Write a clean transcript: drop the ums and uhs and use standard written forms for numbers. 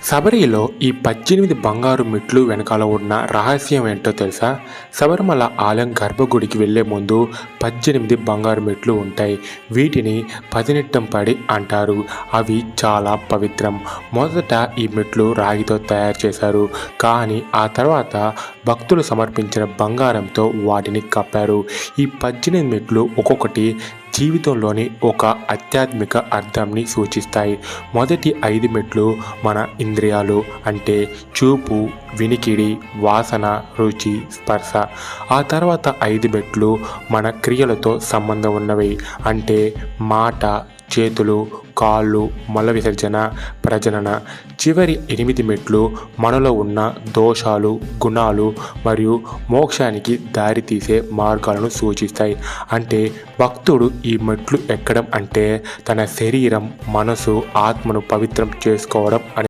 శబరిలో ఈ 18 బంగారు మెట్లు వెనకాల ఉన్న రహస్యం ఏంటో తెలుసా? శబరిమల ఆలయం గర్భగుడికి వెళ్లే ముందు 18 బంగారు మెట్లు ఉంటాయి. వీటిని పదినెట్టంపడి అంటారు. అవి చాలా పవిత్రం. మొదట ఈ మెట్లు రాగితో తయారు చేశారు. కానీ ఆ తర్వాత భక్తులు సమర్పించిన బంగారంతో వాటిని కప్పారు. ఈ 18 మెట్లు ఒక్కొక్కటి జీవితంలోని ఒక ఆధ్యాత్మిక అర్థంని సూచిస్తాయి. మొదటి 5 మెట్లు మన ఇంద్రియాలు, అంటే చూపు, వినికిడి, వాసన, రుచి, స్పర్శ. ఆ తర్వాత 5 మెట్లు మన క్రియలతో సంబంధం ఉన్నవి, అంటే మాట, చేతులు, కాళ్ళు, మల విసర్జన, ప్రజనన. చివరి 8 మెట్లు మనలో ఉన్న దోషాలు, గుణాలు మరియు మోక్షానికి దారితీసే మార్గాలను సూచిస్తాయి. అంటే భక్తుడు ఈ మెట్లు ఎక్కడం అంటే తన శరీరం, మనసు, ఆత్మను పవిత్రం చేసుకోవడం అని.